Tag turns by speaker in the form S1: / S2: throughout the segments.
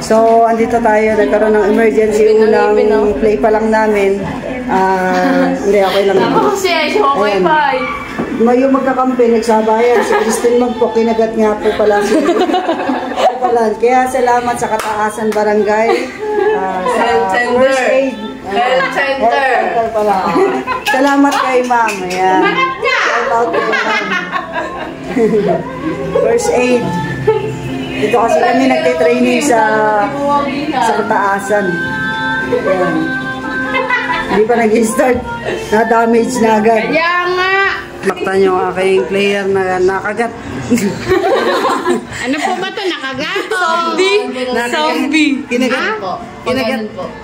S1: So, andito tayo. Nagkaroon ng emergency. Unang play pa lang namin. Hindi, okay lang.
S2: Okay pa.
S1: Yung magkakampi, nagsabayan. Si Christine Magpo, kinagat nga po pala. Kaya salamat sa Kataasan Barangay.
S2: Health Center.
S1: First aid.
S2: Health Center.
S1: Pala. Salamat kay ma'am. Ayan. Shout out kay ma'am. First aid. Dito kasi kami nagtitraining sa Kataasan. Ayan. Hindi pa nag-start. Na-damage na agad.
S2: Kaya nga.
S1: Maktan yung aking player na nakagat.
S2: Ano po ba ito? Nakagat? Zombie.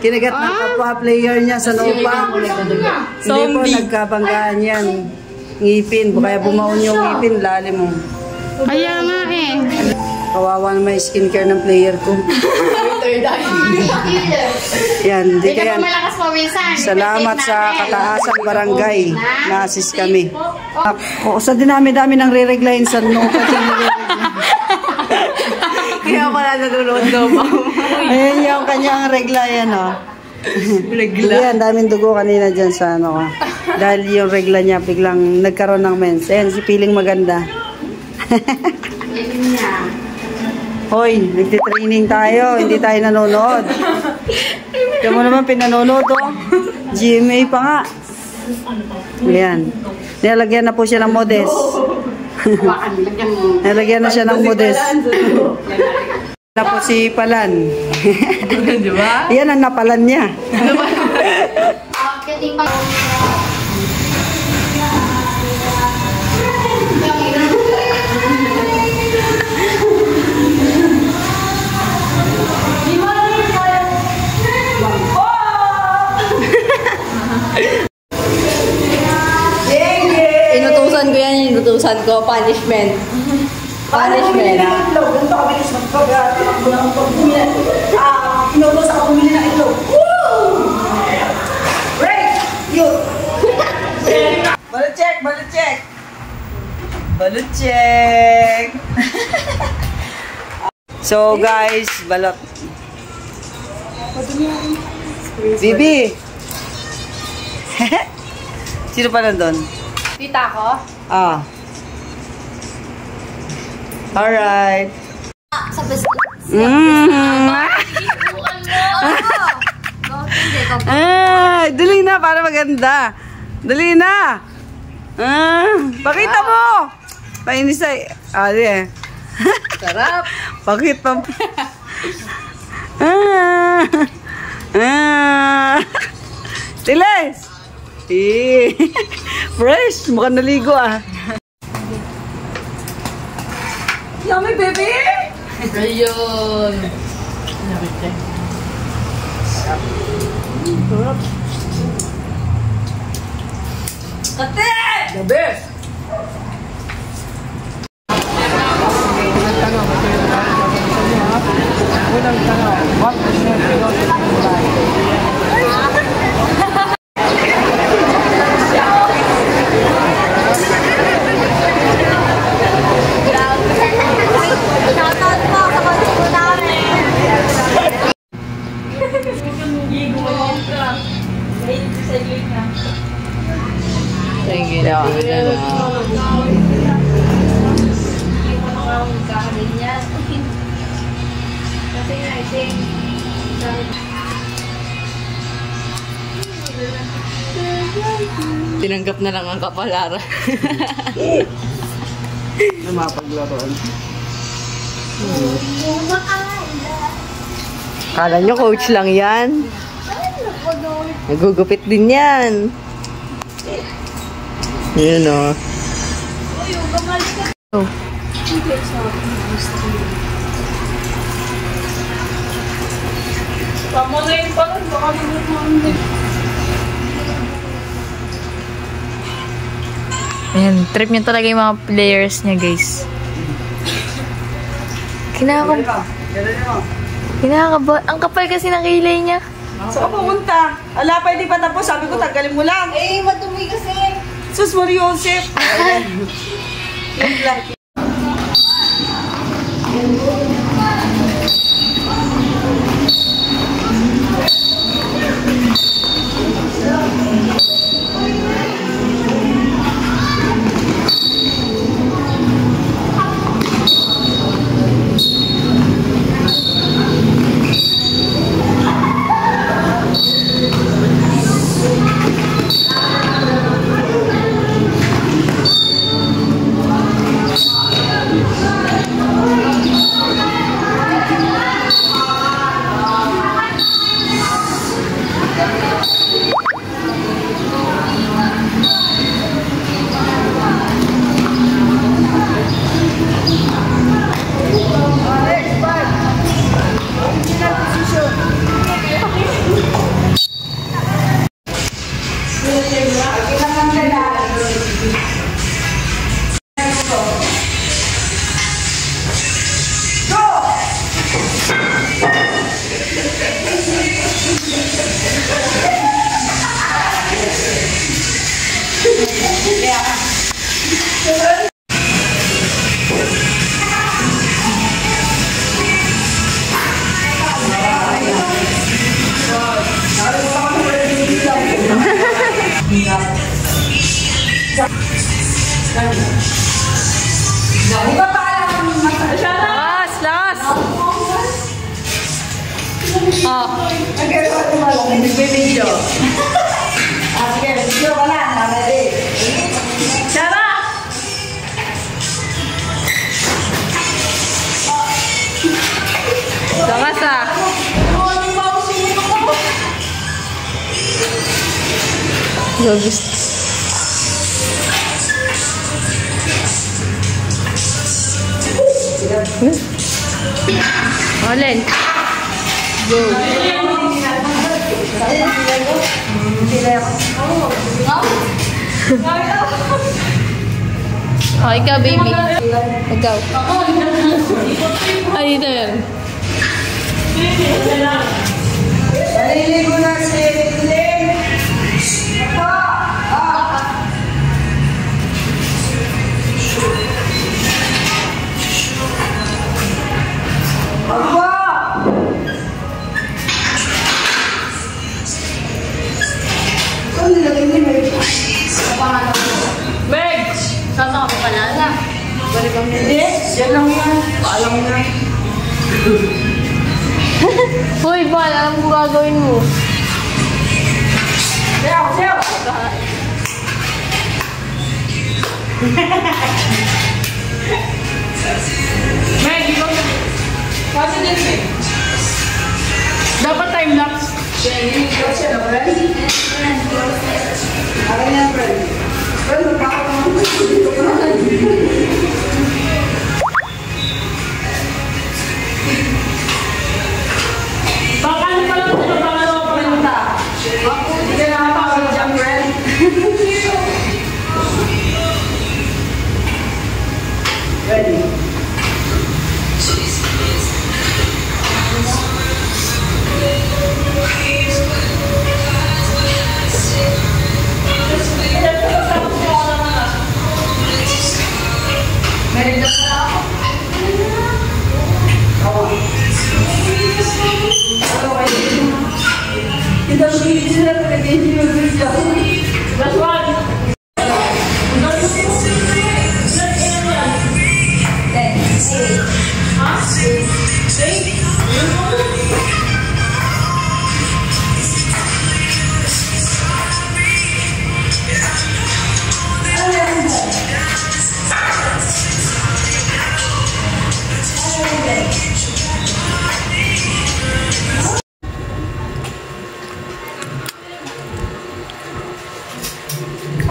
S1: Kinagat ng kapwa player niya sa lupa. Hindi po nagkabanggaan yan. Ngipin. Kaya bumaon yung ngipin. Lalim mo.
S2: Kaya nga eh.
S1: Kawawa na may skincare ng player ko. Yan, di kaya. Salamat sa Kataasan Barangay. Na-assist kami. Sa dinami-dami ng re-reglahin sa nung
S2: Kaya pala nalulod daw ba?
S1: Ayan yung kanyang regla yan, o. Regla? Ayan, daming dugo kanina dyan sa ano ko. Dahil yung regla niya biglang nagkaroon ng mens. Ayan, si Piling maganda. Hoy, nagtitraining tayo. Hindi tayo nanonood. Kaya mo naman pinanonood, oh. GMA pa nga. Ayan. Nilagyan na po siya ng modest. Nilagyan na siya ng modest. Na po si Palan.
S2: Diba?
S1: Yan ang napalan niya.
S2: Inutusan ko yan, inutusan ko. Punishment. Punishment.
S1: Ganito kabilis magpag-takbo ng pag-bumili. Inutos ako bumili ng itlog. Woo! Break! Yun! Balot check! Balot check! Balot check! So guys, balot. Bibi! Sino pa nandun?
S2: Tita ko?
S1: Alright.
S3: Sa best.
S1: Dali na para maganda. Dali na. Pakita mo. Painis ay. Di.
S2: Sarap.
S1: Pakita mo. Tiles. Fresh. Mukhang naligo Yummy, baby!
S2: Ayun.
S1: Kate! The best! Unang tanong, what is your philosophy in life?
S2: Thank you. Tinanggap na lang ang kapalaran.
S1: Na mapaglaruan.
S2: Kala nyo coach lang yan. Nagugupit din yan. Yun o. Oh.
S3: Pamulayin pa lang. Baka naman.
S4: Ayan, trip niya talaga yung mga players niya, guys. Kinakaba. Ang kapal kasi ng kilay niya.
S1: Saan ka pumunta? Ala pa, hindi pa tapos. Sabi ko, tagalin mo lang.
S3: Eh, madumi kasi.
S1: Sus, Mariosep. Yun lang. Di ba parang
S4: Last! Last! Oh.
S1: Nagbibidyo. Sige, video ka na. Ready?
S4: Tara! Lakas ah. Gagis. Olen. Go. Oh, ikaw, baby. Ikaw. Ay, dito yan.
S1: Naliligo na si Ling.
S4: Meg! Saan ka pala na? Balik kami.
S1: Hindi, yan lang yan. Paalam na.
S4: Hoy, Bal, alam ko gagawin mo.
S1: Sayaw, sayaw.
S4: Meg, ikaw na. Kasi din eh. Dapat time-lapse.
S1: Kasi na, friend. Akin yan, friend. Friend, magkakaroon.
S4: Baka ano pala ito na pangalawa pa rin ta.
S1: Hindi ka nakapagod dyan, friend. Ready?
S4: That's one.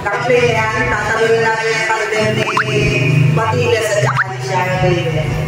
S1: Kasi yan, tatalungin natin yung kaldero ni Batiles at saka ni Sharon David.